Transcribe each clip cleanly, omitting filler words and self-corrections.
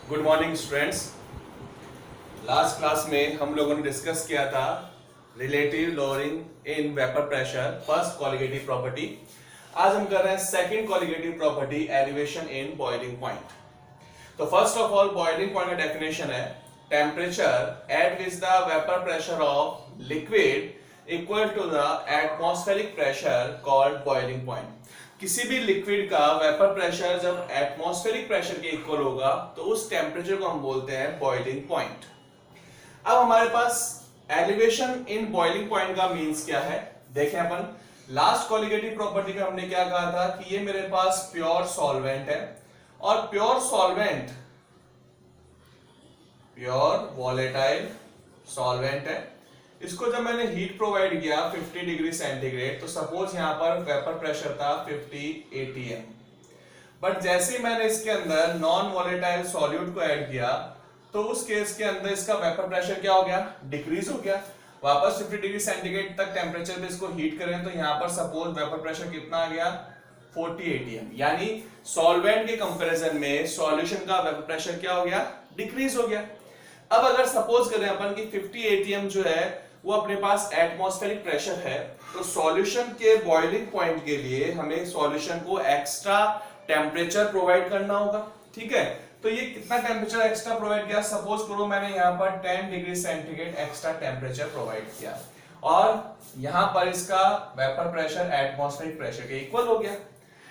Good morning students. Last class में हम लोगों ने डिस्कस किया था relative lowering in vapour pressure, first colligative property. आज हम कर रहे हैं second colligative property, elevation in boiling point. तो first of all boiling point का डेफिनेशन है temperature at which the vapour pressure of liquid equal to the atmospheric pressure called boiling point. किसी भी लिक्विड का वेपर प्रेशर जब atmospheric pressure के equal होगा तो उस टेम्परेचर को हम बोलते हैं बॉइलिंग पॉइंट। अब हमारे पास एलिवेशन इन बॉइलिंग पॉइंट का मींस क्या है, देखें अपन लास्ट कॉलिगेटिव प्रॉपर्टी में हमने क्या कहा था कि ये मेरे पास प्योर सॉल्वेंट है और pure solvent pure volatile solvent है। इसको जब मैंने हीट प्रोवाइड किया 50 डिग्री सेंटीग्रेड, तो सपोज यहां पर वेपर प्रेशर था 50 atm, बट जैसे ही मैंने इसके अंदर नॉन वॉलेटाइल सॉल्यूट को ऐड किया तो उस केस के अंदर इसका वेपर प्रेशर क्या हो गया, डिक्रीज हो गया। वापस 50 डिग्री सेंटीग्रेड तक टेम्परेचर पे इसको हीट करें तो यहां पर सपोज वेपर प्रेशर कितना आ गया 40 atm, यानी सॉल्वेंट के कंपैरिजन में सॉल्यूशन का वेपर प्रेशर क्या हो गया, डिक्रीज हो गया। अब अगर सपोज करें अपन की 50 atm जो है वो अपने पास एटमॉस्फेरिक प्रेशर है, तो सॉल्यूशन के बॉइलिंग पॉइंट के लिए हमें सॉल्यूशन को एक्स्ट्रा टेम्परेचर प्रोवाइड करना होगा। ठीक है, तो ये कितना टेम्परेचर एक्स्ट्रा प्रोवाइड किया, सपोज करो मैंने यहाँ पर 10 degree centigrade extra temperature provide किया और यहाँ पर इसका वेपर प्रेशर एटमॉस्फेरिक प्रेशर के इक्वल हो गया।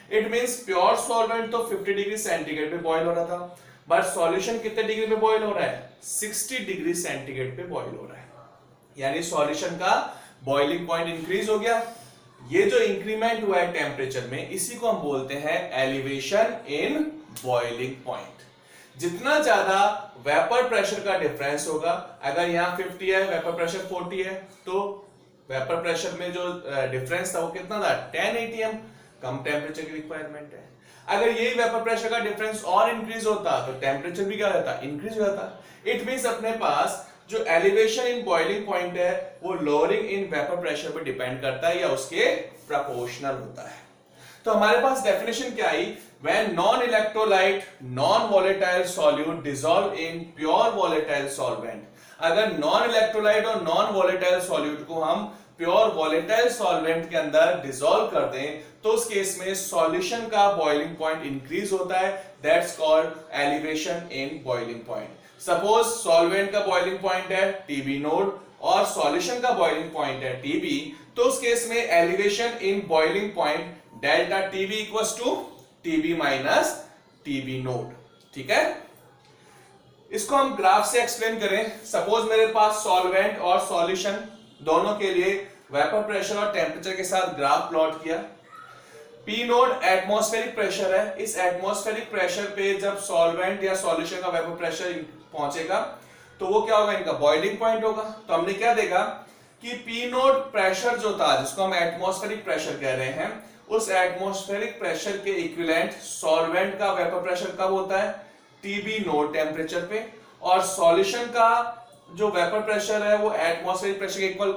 इट मींस प्योर सॉल्वेंट तो 50 डिग्री सेंटीग्रेड पे बॉईल हो रहा था, बट सॉल्यूशन कितने डिग्री पे बॉईल हो रहा है, 60 डिग्री सेंटीग्रेड पे बॉईल हो रहा है, यानी सॉल्यूशन का बॉइलिंग पॉइंट इंक्रीज हो गया। ये जो इंक्रीमेंट हुआ है टेम्परेचर में, इसी को हम बोलते हैं एलिवेशन इन बॉइलिंग पॉइंट। जितना ज्यादा वेपर प्रेशर का डिफरेंस होगा, अगर यहाँ 50 है वेपर प्रेशर 40 है, तो वेपर प्रेशर में जो डिफरेंस था वो कितना था 10 atm, कम टेम्परेचर की रिक्वायरमेंट है। अगर यही वेपर प्रेशर का डिफरेंस और इंक्रीज होता तो टेम्परेचर भी क्या रहता, इंक्रीज हो जाता। इट मींस अपने पास जो एलिवेशन इन बॉइलिंग पॉइंट है वो लोअरिंग इन वेपर प्रेशर पे डिपेंड करता है या उसके प्रोपोर्शनल होता है। तो हमारे पास डेफिनेशन क्या आई, when non electrolyte non volatile solute dissolve in pure volatile solvent. अगर नॉन इलेक्ट्रोलाइट और नॉन वॉलेटाइल सॉल्यूट को हम प्योर वॉलेटाइल सॉल्वेंट के अंदर डिसॉल्व कर दें तो उस केस में सॉल्यूशन का बॉइलिंग पॉइंट इंक्रीज होता है, that's called elevation in boiling point. Suppose solvent का बॉइलिंग पॉइंट है टीबी नोड और सॉल्यूशन का बॉइलिंग पॉइंट है टीबी, तो उस केस में elevation in boiling point delta TB equals to TB minus TB naught. ठीक है, इसको हम ग्राफ से एक्सप्लेन करें। सपोज मेरे पास सॉल्वेंट और सॉल्यूशन दोनों के लिए वेपर प्रेशर और टेम्परेचर के साथ ग्राफ प्लॉट किया। पी नोड एटमॉस्फेरिक प्रेशर है, इस एटमॉस्फेरिक प्रेशर पे जब सॉल्वेंट या सॉल्यूशन का वेपर प्रेशर पहुंचेगा तो वो क्या होगा, इनका बॉइलिंग पॉइंट होगा। तो हमने क्या देखा कि पी नोड प्रेशर जो था जिसको हम एटमॉस्फेरिक प्रेशर कह रहे हैं, उस एटमॉस्फेरिक प्रेशर के इक्विवेलेंट सॉल्वेंट का वेपर प्रेशर कब होता है, टीबी नोड टेम्परेचर पे, और सॉल्यूशन का जो वेपर प्रेशर है वो एटमॉस्फेरिक प्रेशर के इक्वल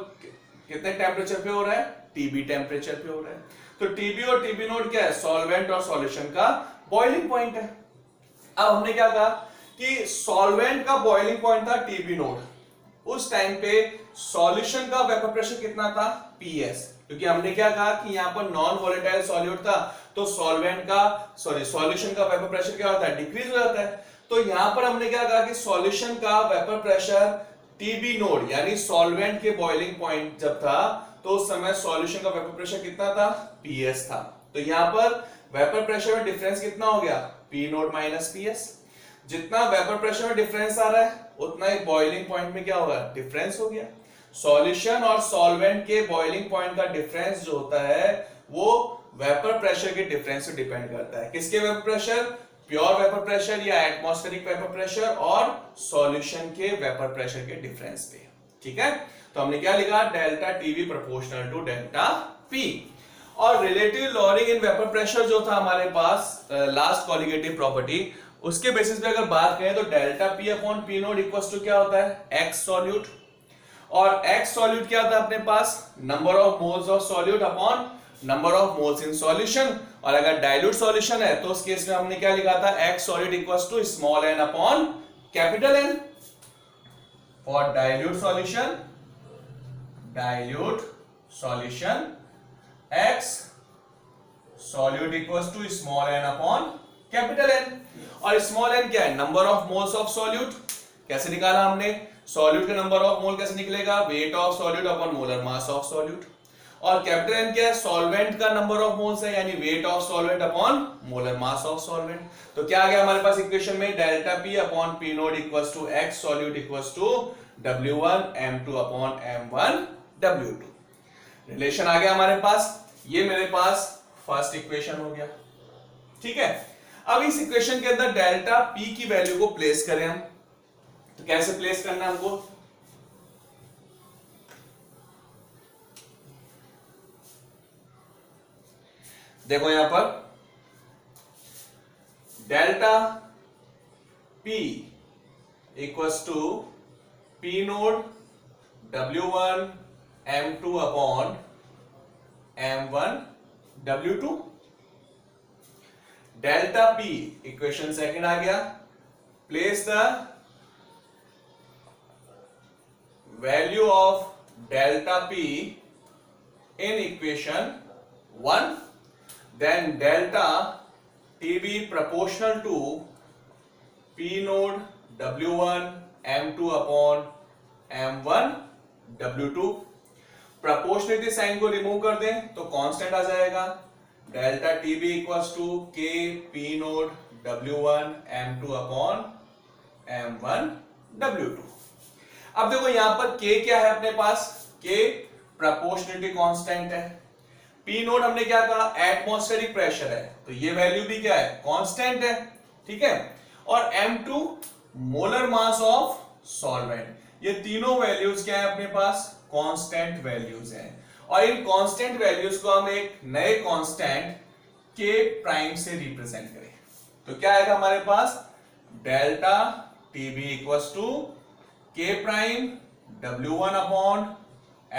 कितने टेम्परेचर पे हो रहा है, टीबी टेम्परेचर पे हो रहा है। तो टीबी और टीबी नोड क्या है, सॉल्वेंट और सॉल्यूशन का बॉइलिंग पॉइंट है। अब हमने क्या कहा कि सॉल्वेंट का बॉइलिंग पॉइंट था टीबी नोड, उस टाइम पे सॉल्यूशन का वेपर प्रेशर कितना था, पीएस, क्योंकि हमने क्या कहा कि यहां पर नॉन वॉलेटाइल सॉल्यूट था तो सॉल्यूशन का वेपर प्रेशर क्या होता है, डिक्रीज हो जाता है। तो यहां पर हमने क्या कहा कि सॉल्यूशन का वेपर प्रेशर टीबी नोड यानी सॉल्वेंट के बॉइलिंग पॉइंट जब था तो उस समय सॉल्यूशन का वेपर प्रेशर कितना था, पीएस था। तो यहां पर वेपर प्रेशर में डिफरेंस कितना हो गया, पी नोट माइनस पीएस। जितना वेपर प्रेशर में डिफरेंस आ रहा है उतना ही बॉइलिंग पॉइंट में क्या होगा, डिफरेंस हो गया। सॉल्यूशन और सॉल्वेंट के बॉइलिंग पॉइंट का डिफरेंस जो होता है वो वेपर प्रेशर के डिफरेंस से डिपेंड करता है। किसके vapour pressure, pure vapour pressure या एटमॉस्फेरिक वेपर प्रेशर, और सॉल्यूशन के वेपर प्रेशर के डिफरेंस पे। ठीक है, तो हमने क्या लिखा, delta TV proportional to delta P. और relative lowering in vapour pressure जो था हमारे पास लास्ट कॉलिगेटिव प्रॉपर्टी, उसके बेसिस पे अगर बात करें तो delta P upon P naught equals to क्या होता है, एक्स सॉल्यूट। और एक्स सॉल्यूट क्या था अपने पास, number of moles of solute upon number of moles in solution, और अगर डाइल्यूट सॉल्यूशन है तो उस केस में हमने क्या लिखा था, x solid equals to small n upon capital N. For dilute solution x solute equals to small n upon capital N, और स्मॉल n क्या है, number of moles of solute. कैसे निकाला हमने, सॉल्यूट का नंबर ऑफ मोल कैसे निकलेगा, weight of solute upon molar mass of solute, और कैपिटल N क्या है, सॉल्वेंट का नंबर ऑफ मोल्स है, यानी weight of solvent upon molar mass of solvent. तो क्या आ गया हमारे पास इक्वेशन में, delta P upon P naught equals to x solute equals to W1 M2 upon M1 W2। Relation आ गया हमारे पास, ये मेरे पास फर्स्ट इक्वेशन हो गया। ठीक है, अब इस इक्वेशन के अंदर डेल्टा P की वैल्यू को प्लेस करें हम, तो कैसे प्लेस करना है हमको, देखो यहां पर delta P equals to P naught W1 M2 upon M1 W2। Delta P equation second आ गया, place the value of delta P in equation 1, then delta TB proportional to P naught W1 M2 upon M1 W2। Proportionality sign को remove कर दें तो constant आ जाएगा, delta TB equals to K P naught W1 M2 upon M1 W2। अब देखो यहां पर k क्या है अपने पास, k प्रोपोर्शनलिटी कांस्टेंट है, p नोड हमने क्या कहा, एटमॉस्फेरिक प्रेशर है, तो ये वैल्यू भी क्या है, कांस्टेंट है। ठीक है, और M2 molar mass of solvent, ये तीनों वैल्यूज क्या है अपने पास, कांस्टेंट वैल्यूज हैं, और इन कांस्टेंट वैल्यूज को हम एक नए कांस्टेंट k प्राइम से रिप्रेजेंट करें, तो क्या आएगा हमारे पास, delta TB equals to k prime W1 upon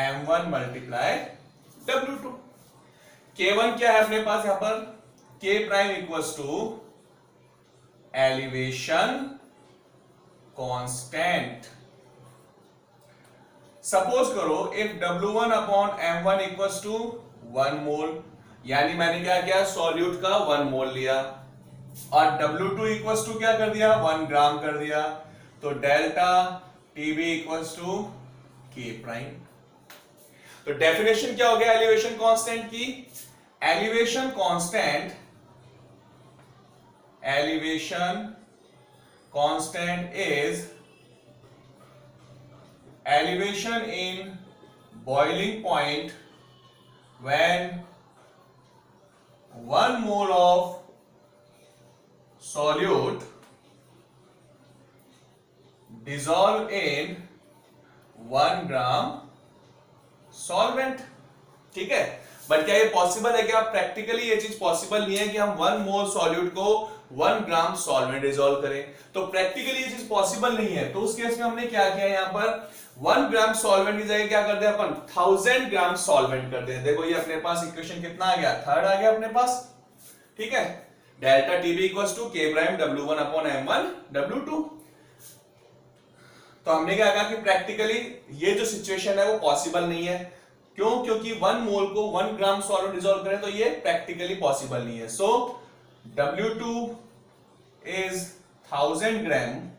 M1 multiply W2। K1 क्या है अपने पास यहां पर, k prime equals to elevation constant. Suppose करो if W1 upon M1 equals to 1 mole, यानी मैंने क्या किया, सॉल्यूट का 1 मोल लिया, और W2 इक्वल्स टू क्या कर दिया, 1 ग्राम कर दिया, तो delta TB equals to K prime. तो डेफिनेशन क्या हो गया एलिवेशन कांस्टेंट की, elevation constant is elevation in boiling point when 1 mole of solute dissolve in 1 gram solvent। ठीक है, बट क्या ये पॉसिबल है, क्या प्रैक्टिकली ये चीज पॉसिबल नहीं है कि हम 1 मोल सॉल्यूट को 1 ग्राम सॉल्वेंट डिसॉल्व करें, तो प्रैक्टिकली ये चीज पॉसिबल नहीं है। तो उस केस में हमने क्या किया, यहां पर 1 ग्राम सॉल्वेंट की जगह क्या कर दिया अपन, 1000 ग्राम सॉल्वेंट कर दिया। देखो ये अपने पास इक्वेशन कितना आ गया, थर्ड आ गया अपने पास। ठीक है, delta TB equals to k prime W1 upon M1 W2। तो हमने क्या कहा कि प्रैक्टिकली ये जो सिचुएशन है वो पॉसिबल नहीं है, क्यों, क्योंकि 1 मोल को 1 ग्राम सॉल्वेंट डिसॉल्व करें तो ये प्रैक्टिकली पॉसिबल नहीं है। सो W2 is 1000 gram,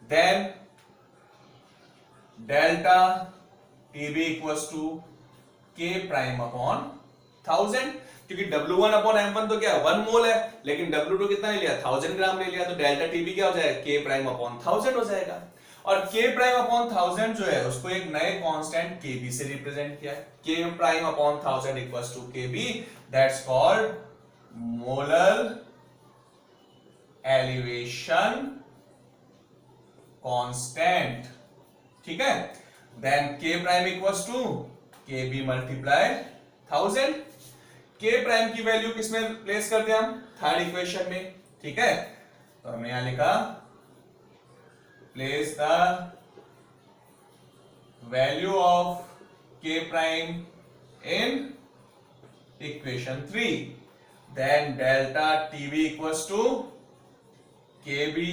then delta TB equals to K prime upon 1000, क्योंकि W1 upon M1 तो क्या 1 मोल है, लेकिन W2 कितना ले लिया, 1000 ग्राम ले लिया, तो डेल्टा TB क्या हो जाएगा, K प्राइम अपॉन 1000 हो जाएगा। और K प्राइम अपॉन 1000 जो है उसको एक नए कांस्टेंट KB से रिप्रेजेंट किया है, K prime upon 1000 equals to KB, that's called molar elevation constant. ठीक है, then K prime equals to KB multiply 1000। K prime की वैल्यू किसमें प्लेस कर दिया हम, थर्ड इक्वेशन में। ठीक है, तो हमने यहां लिखा place the value of K prime in equation 3, then delta TB equals to KB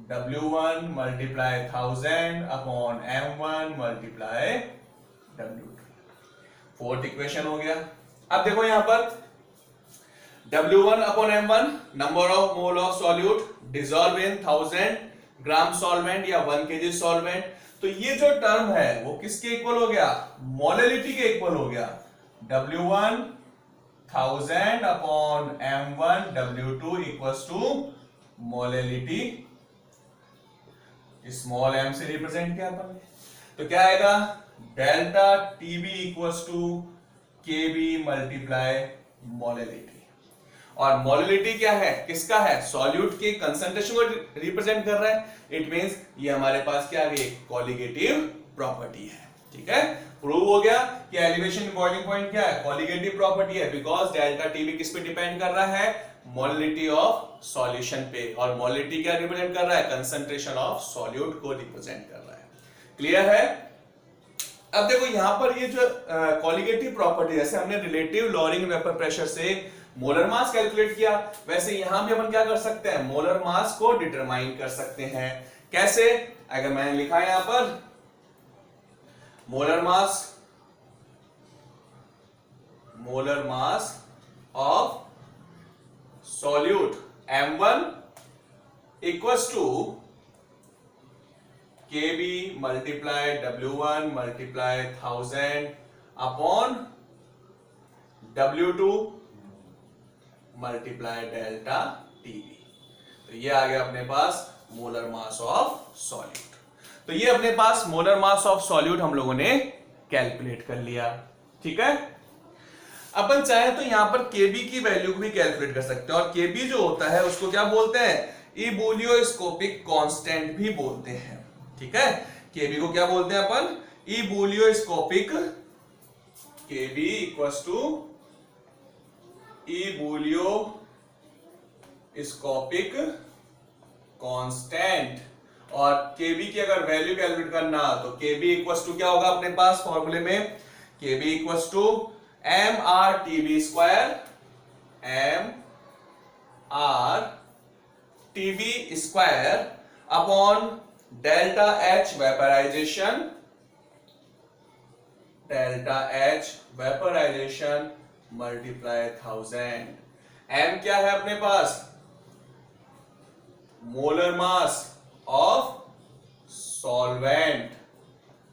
W1 multiply 1000 upon M1 multiply W2। Fourth equation हो गया। अब देखो यहां पर W1 upon M1 number of mole of solute dissolve in 1000 gram solvent या 1 kg solvent. तो ये जो टर्म है वो किसके इक्वल हो गया? मोलेलिटी के इक्वल हो गया। W1 1000 upon M1 W2 equals to molality small m से रिप्रेजेंट किया अपन ने। तो क्या आएगा? Delta TB equals to KB multiply molality. और मोलेलिटी क्या है? किसका है? सॉल्यूट के कंसंट्रेशन को रिप्रेजेंट कर रहा है। इट मींस ये हमारे पास क्या आ गई? कॉलिगेटिव प्रॉपर्टी है। ठीक है, प्रूव हो गया कि एलिवेशन बॉइलिंग पॉइंट क्या है? कॉलिगेटिव प्रॉपर्टी है, बिकॉज डेल्टा टीबी किस पे डिपेंड कर रहा है? मोलिटी ऑफ सॉल्यूशन पे। और मोलिटी क्या रिप्रेजेंट कर रहा है? कंसंट्रेशन ऑफ सॉल्यूट को रिप्रेजेंट कर रहा है। क्लियर है? अब देखो यहां पर ये जो कॉलिगेटिव प्रॉपर्टी, जैसे हमने रिलेटिव लॉरिंग वेपर प्रेशर से मोलर मास कैलकुलेट किया, वैसे यहां भी अपन क्या कर सकते हैं? मोलर मास को डिटरमाइन कर सकते हैं। कैसे? अगर मैंने लिखा है यहां पर molar mass of solute M1 equals to KB multiply W1 multiply 1000 upon W2 multiply delta TB. तो ये आ गया अपने पास मोलर मास ऑफ सॉल्यूट। तो ये अपने पास मोलर मास ऑफ सॉल्यूट हम लोगों ने कैलकुलेट कर लिया। ठीक है, अपन चाहे तो यहां पर केबी की वैल्यू को भी कैलकुलेट कर सकते हैं। और केबी जो होता है उसको क्या बोलते हैं? इबुलियोस्कोपिक कांस्टेंट भी बोलते हैं। ठीक है, केबी को क्या बोलते हैं अपन? इबुलियोस्कोपिक। केबी इक्वल्स टू इबुलियोस्कोपिक कांस्टेंट। और केबी की अगर वैल्यू कैलकुलेट करना तो केबी इक्वल्स टू क्या होगा अपने पास फॉर्मूले में? KB equals to MRTB square, MRTB square upon delta H vaporization multiply 1000। M क्या है अपने पास? Molar mass of solvent.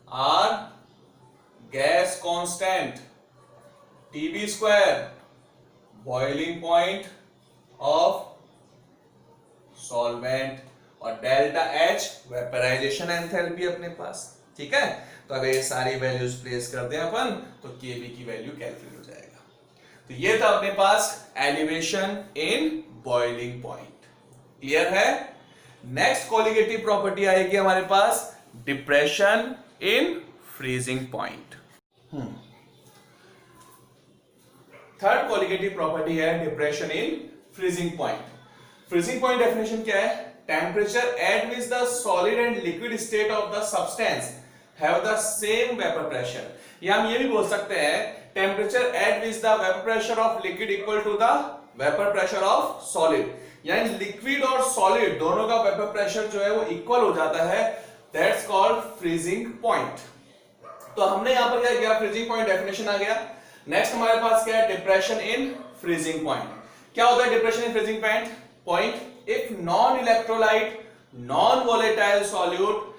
R gas constant. TB square boiling point of solvent. और डेल्टा H वेपराइजेशन एंथैल्पी अपने पास। ठीक है, तो अगर ये सारी वैल्यूज प्लेस कर दें अपन तो केबी की वैल्यू कैलकुलेट हो जाएगा। तो ये था अपने पास elevation in boiling point. Clear है? नेक्स्ट कॉलिगेटिव प्रॉपर्टी आएगी हमारे पास depression in freezing point. Third colligative property है depression in freezing point. Freezing point definition क्या है? Temperature at which the solid and liquid state of the substance have the same vapour pressure. या हम ये भी बोल सकते हैं temperature at which the vapour pressure of liquid equal to the vapour pressure of solid. यानी liquid और solid दोनों का वेपर प्रेशर जो है वो इक्वल हो जाता है, दैट्स कॉल्ड फ्रीजिंग पॉइंट। तो हमने यहां पर क्या किया? फ्रीजिंग पॉइंट डेफिनेशन आ गया। नेक्स्ट हमारे पास क्या है? Depression in freezing point. क्या होता है depression in freezing point? If non electrolyte non volatile solute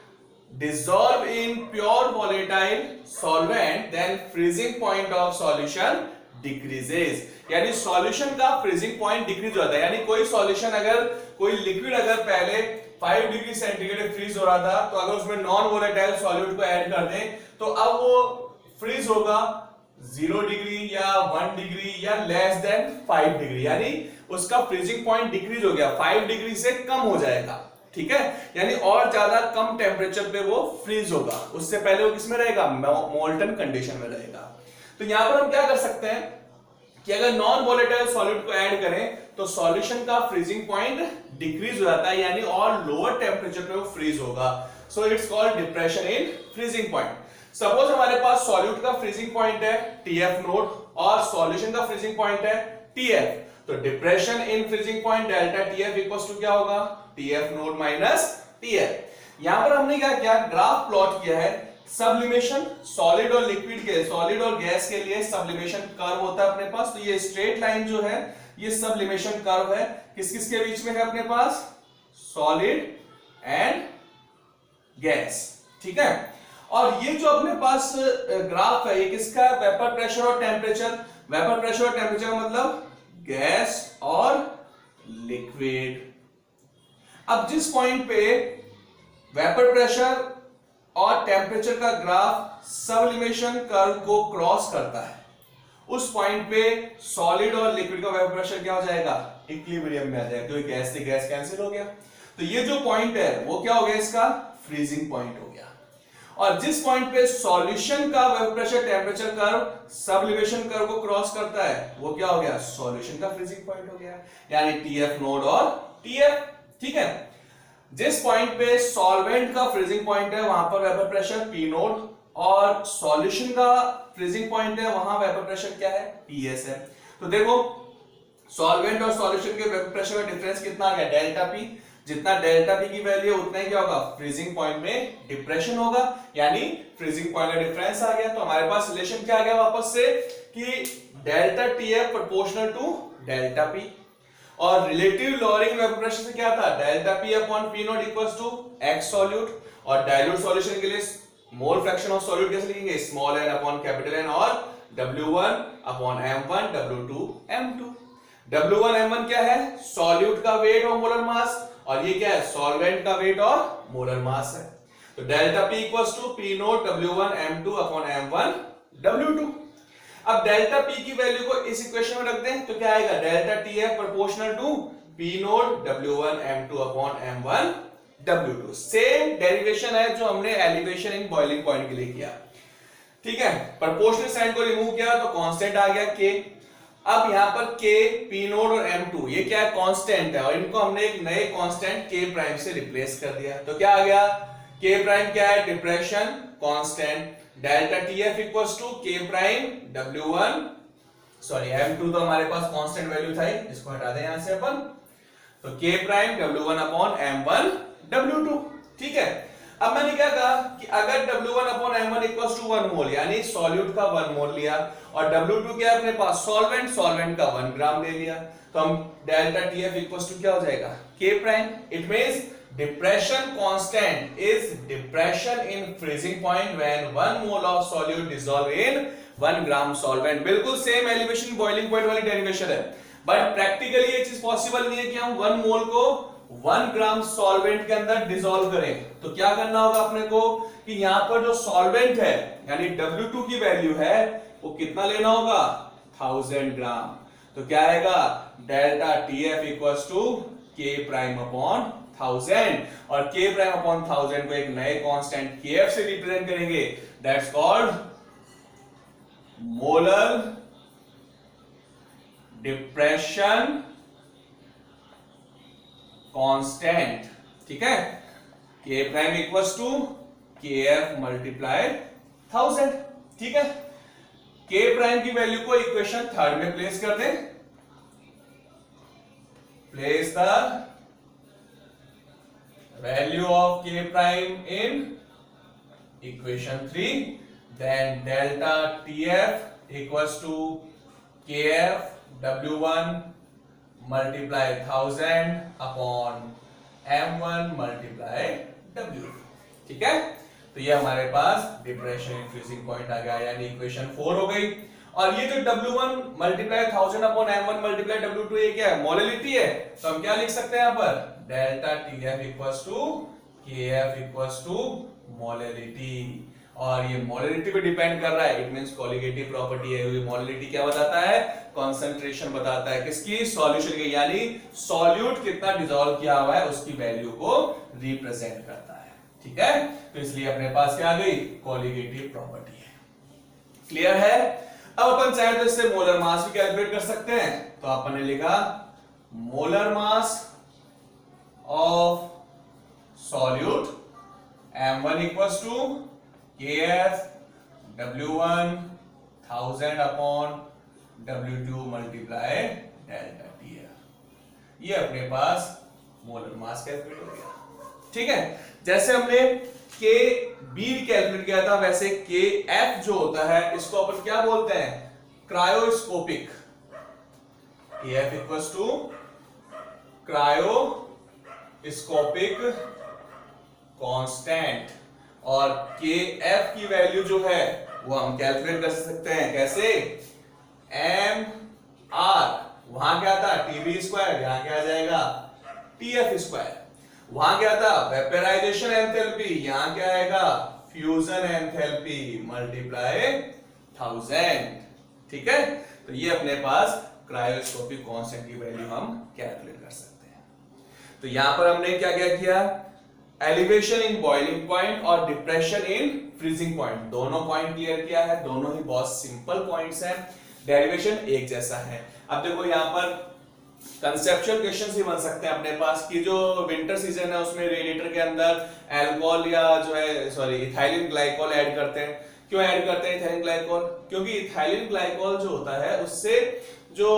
dissolve in pure volatile solvent then freezing point of solution decreases। यानी सॉल्यूशन का फ्रीजिंग पॉइंट डिक्रीज होता है। यानी कोई सॉल्यूशन अगर कोई लिक्विड अगर पहले 5 डिग्री सेंटीग्रेड फ्रीज हो रहा था, तो अगर उसमें नॉन वोलेटाइल सॉल्यूट को ऐड कर दें तो अब वो फ्रीज होगा 0 डिग्री या 1 डिग्री या लेस देन 5 डिग्री। यानी उसका फ्रीजिंग पॉइंट डिक्रीज हो गया, 5 डिग्री से कम हो जाएगा। ठीक है, यानी और ज्यादा कम टेम्परेचर पे वो फ्रीज होगा। उससे पहले वो किसमें रहेगा? मोल्टन कंडीशन में रहेगा। तो यहां पर हम क्या कर सकते हैं कि अगर नॉन वोलेटाइल सॉल्यूट को ऐड करें तो सॉल्यूशन का फ्रीजिंग पॉइंट डिक्रीज हो जाता है, यानी और लोअर टेम्परेचर पे वो फ्रीज होगा। So it's called depression in freezing point. Suppose हमारे पास सॉल्यूट का फ्रीजिंग पॉइंट है TF नोट और सॉल्यूशन का फ्रीजिंग पॉइंट है TF, तो depression in freezing point delta TF equals to क्या होगा, TF नोट माइनस TF। यहां पर हमने क्या किया, ग्राफ प्लॉट किया है सब्लिमेशन सॉलिड और लिक्विड के, सॉलिड और गैस के लिए सब्लिमेशन कर्व होता है अपने पास। तो ये स्ट्रेट लाइन जो है ये सब्लिमेशन कर्व है, किस किस के बीच में है अपने पास, सॉलिड एंड गैस, ठीक है। और ये जो अपने पास ग्राफ है ये किसका है, वेपर प्रेशर और टेम्परेचर। वेपर प्रेशर और टेम्परेचर का मतलब गैस और लिक्विड। अब जिस पॉइंट पे वेपर प्रेशर और टेम्परेचर का ग्राफ सब्लिमेशन कर्व को क्रॉस करता है, उस पॉइंट पे सॉलिड और लिक्विड का वेपर प्रेशर क्या हो जाएगा, इक्विलिब्रियम में आ जाएगा, क्योंकि गैस से गैस कैंसिल हो गया। तो ये जो पॉइंट है वो क्या हो गया, इसका फ्रीजिंग पॉइंट हो गया। और जिस पॉइंट पे सॉल्यूशन का vapour pressure temperature curve sublimation curve को क्रॉस करता है वो क्या हो गया, सॉल्यूशन का फ्रीजिंग पॉइंट हो गया, यानी TF नोड और TF, ठीक है। जिस पॉइंट पे सॉल्वेंट का फ्रीजिंग पॉइंट है वहां पर वेपर प्रेशर P नोड और सॉल्यूशन का फ्रीजिंग पॉइंट है वहां वेपर प्रेशर क्या है, TS है। तो देखो सॉल्वेंट और सॉल्यूशन के वेपर प्रेशर का डिफरेंस कितना आ गया, डेल्टा P। जितना डेल्टा P की वैल्यू है उतना ही क्या होगा, फ्रीजिंग पॉइंट में डिप्रेशन होगा, यानी फ्रीजिंग पॉइंट का डिफरेंस आ गया। तो हमारे पास रिलेशन क्या आ गया वापस से कि delta TF proportional to delta P, और रिलेटिव लॉरिंग वेपर प्रेशर से क्या था, delta P upon P naught equals to X solute, और डाइल्यूट सॉल्यूशन के लिए मोल फ्रैक्शन ऑफ सॉल्यूट कैसे लिखेंगे, small n upon capital N, और W1 upon M1 W2 M2। W1 M1 क्या है, सॉल्यूट का वेट और मोलर मास, और ये क्या है, सॉल्वेंट का वेट और मोलर मास है। तो delta P equals to P naught W1 M2 upon M1 W2। अब डेल्टा P की वैल्यू को इस इक्वेशन में रख दें तो क्या आएगा, delta TF proportional to P naught W1 M2 upon M1 W2। Same derivation है जो हमने एलिवेशन इन बॉइलिंग पॉइंट के लिए किया, ठीक है। प्रोपोर्शनल साइन को रिमूव किया तो कांस्टेंट आ गया K। अब यहां पर K, P नोड और M2 ये क्या है, कांस्टेंट है, और इनको हमने एक नए कांस्टेंट K प्राइम से रिप्लेस कर दिया। तो क्या आ गया, K प्राइम क्या है, depression constant, delta TF equals to K prime W1 sorry M2 तो हमारे पास कांस्टेंट वैल्यू था, इसको हटा दें यहां से अपन, तो K prime W1 upon M1 W2, ठीक है। अब मैंने क्या कहा कि अगर W1 upon M1 equals to 1 mole, यानी सॉल्यूट का 1 मोल लिया, और W2 क्या है अपने पास, सॉल्वेंट, सॉल्वेंट का 1 ग्राम ले लिया, तो हम डेल्टा TF इक्वल्स टू क्या हो जाएगा, K prime. It means depression constant is depression in freezing point when 1 mole of solute dissolve in 1 gram solvent. बिल्कुल सेम एलिवेशन बॉइलिंग पॉइंट वाली डेरिवेशन है, बट प्रैक्टिकली ये चीज पॉसिबल नहीं है कि हम 1 मोल को 1 ग्राम सॉल्वेंट के अंदर डिसॉल्व करें। तो क्या करना होगा अपने को कि यहां पर जो सॉल्वेंट है यानी W2 की वैल्यू है वो कितना लेना होगा, 1000 ग्राम। तो क्या आएगा, delta TF equals to K prime upon 1000, और K प्राइम अपॉन 1000 को एक नए कांस्टेंट KF से रिप्रेजेंट करेंगे, that's called molar depression constant, ठीक है। K prime equals to KF multiplied 1000, ठीक है। K प्राइम की वैल्यू को इक्वेशन 3 में प्लेस कर दें, place the value of K prime in equation 3, then delta TF equals to KF W1 multiply 1000 upon M1 multiply W2, ठीक है। तो ये हमारे पास डिप्रेशन इन फ्रीजिंग पॉइंट आ गया, यानी इक्वेशन 4 हो गई। और ये जो W1 multiply 1000 upon M1 multiply W2 ये क्या है, मोलैलिटी है, तो हम क्या लिख सकते हैं यहाँ पर, delta TF equals to KF equals to molality, और ये मोलैलिटी पे डिपेंड कर रहा है, इट मींस कोलिगेटिव प्रॉपर्टी है। ये मोलैलिटी क्या बताता है, कंसंट्रेशन बताता है किसकी, सॉल्यूशन की, यानी सॉल्यूट कितना डिसॉल्व किया हुआ है उसकी वैल्यू को रिप्रेजेंट करता है, ठीक है। तो इसलिए अपने पास क्या आ गई, कोलिगेटिव प्रॉपर्टी है। क्लियर है। अब अपन चाहे तो इससे मोलर मास भी कैलकुलेट कर सकते हैं, तो अपन ने लिखा molar mass of solute M1 equals to KF W1 1000 upon W2 multiply delta T है। ये अपने पास मोलर मास कैलकुलेट हो गया। ठीक है, जैसे हमने के बी कैलकुलेट किया था, वैसे के एफ जो होता है इसको अपन क्या बोलते हैं, cryoscopic. K F equals to cryoscopic constant, और के एफ की वैल्यू जो है वो हम कैलकुलेट कर सकते हैं कैसे, एम आर, वहां क्या था टीबी स्क्वायर, यहां क्या आ जाएगा टीएफ स्क्वायर, वहां क्या था वेपराइजेशन एंथैल्पी, यहां क्या आएगा फ्यूजन एंथैल्पी मल्टीप्लाई 1000। ठीक है, तो ये अपने पास क्रायोस्कोपिक कांस्टेंट की वैल्यू हम कैलकुलेट कर सकते हैं। तो यहां पर हमने क्या क्या किया, एलिवेशन इन बॉइलिंग पॉइंट और डिप्रेशन इन फ्रीजिंग पॉइंट, दोनों पॉइंट क्लियर किया है, दोनों ही बहुत सिंपल पॉइंट्स हैं, डेरिवेशन एक जैसा है। अब देखो यहां पर कंसेप्चुअल क्वेश्चंस ही बन सकते हैं अपने पास कि जो विंटर सीजन है उसमें रेडिएटर के अंदर अल्कोहल या जो है सॉरी इथाइलिन ग्लाइकोल ऐड करते हैं। क्यों ऐड करते हैं इथाइलिन ग्लाइकोल, क्योंकि इथाइलिन ग्लाइकोल जो होता है उससे जो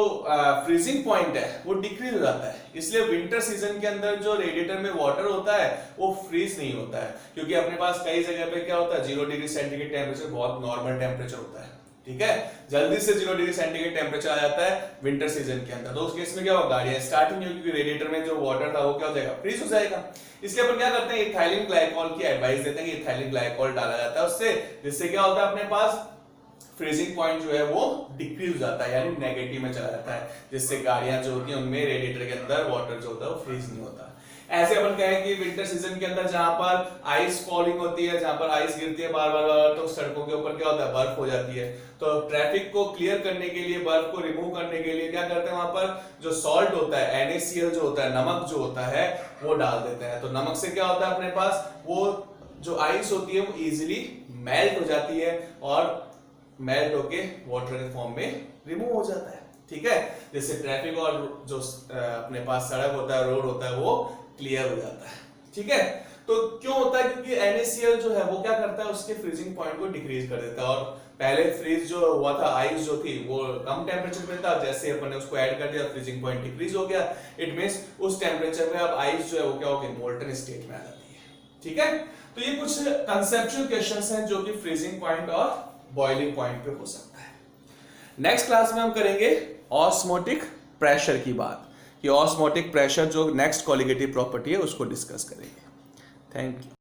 फ्रीजिंग पॉइंट है वो डिक्रीज हो जाता है, इसलिए विंटर सीजन के अंदर जो रेडिएटर में वाटर होता है वो फ्रीज नहीं होता है, क्योंकि अपने पास कई जगह पे क्या होता है 0 डिग्री सेंटीग्रेड टेम्परेचर बहुत नॉर्मल टेम्परेचर होता है। ठीक है, जल्दी से 0 डिग्री सेंटीग्रेड टेम्परेचर आ जाता है विंटर सीजन के अंदर, तो उस केस में क्या होगा गाड़ियां स्टार्टिंग में क्योंकि रेडिएटर में जो वाटर था वो क्या हो जाएगा फ्रीज हो जाएगा। इसलिए अपन क्या करते हैं इथाइलिन ग्लाइकोल की एडवाइस देते हैं कि इथाइलिन ग्लाइकोल डाला जाता है उससे, जिससे क्या होता है अपने पास फ्रीजिंग पॉइंट जो है वो डिक्रीज हो जाता है यानी नेगेटिव में चला जाता है, जिससे गाड़ियां जो होती हैं उनमें रेडिएटर के अंदर वाटर जो होता है वो फ्रीज नहीं होता। ऐसे अपन कहें कि विंटर सीजन के अंदर जहां पर आइस फॉलिंग होती है, जहां पर आइस गिरती है बार बार, तो सड़कों के ऊपर क्या होता है बर्फ हो जाती है, तो ट्रैफिक को क्लियर करने के लिए, बर्फ को रिमूव करने के लिए क्या करते हैं वहां पर जो सॉल्ट होता है NaCl जो होता है, नमक जो होता है वो डाल देते हैं। तो नमक से क्या होता है अपने पास वो जो आइस होती है वो इजिली मेल्ट हो जाती है और मेल्ट होके वाटर के फॉर्म में रिमूव हो जाता है। ठीक है, जैसे ट्रैफिक और जो अपने पास सड़क होता है रोड होता है वो क्लियर हो जाता है। ठीक है, तो क्यों होता है, क्योंकि NaCl जो है वो क्या करता है उसके फ्रीजिंग पॉइंट को डिक्रीज कर देता है, और पहले फ्रीज जो हुआ था आइस जो थी वो कम टेम्परेचर पे था, जैसे अपन ने उसको ऐड कर दिया फ्रीजिंग पॉइंट डिक्रीज हो गया, इट मींस उस टेम्परेचर पे अब आइस जो है वो क्या हो गई मोल्टन स्टेट में आ जाती है। ठीक है, तो ये कुछ कंसेप्चुअल क्वेश्चंस हैं जो कि फ्रीजिंग पॉइंट और बॉइलिंग पॉइंट पे हो सकता है। नेक्स्ट क्लास में हम करेंगे ऑस्मोटिक प्रेशर की बात, कि ऑस्मोटिक प्रेशर जो नेक्स्ट कोलिगेटिव प्रॉपर्टी है उसको डिस्कस करेंगे। Thank you.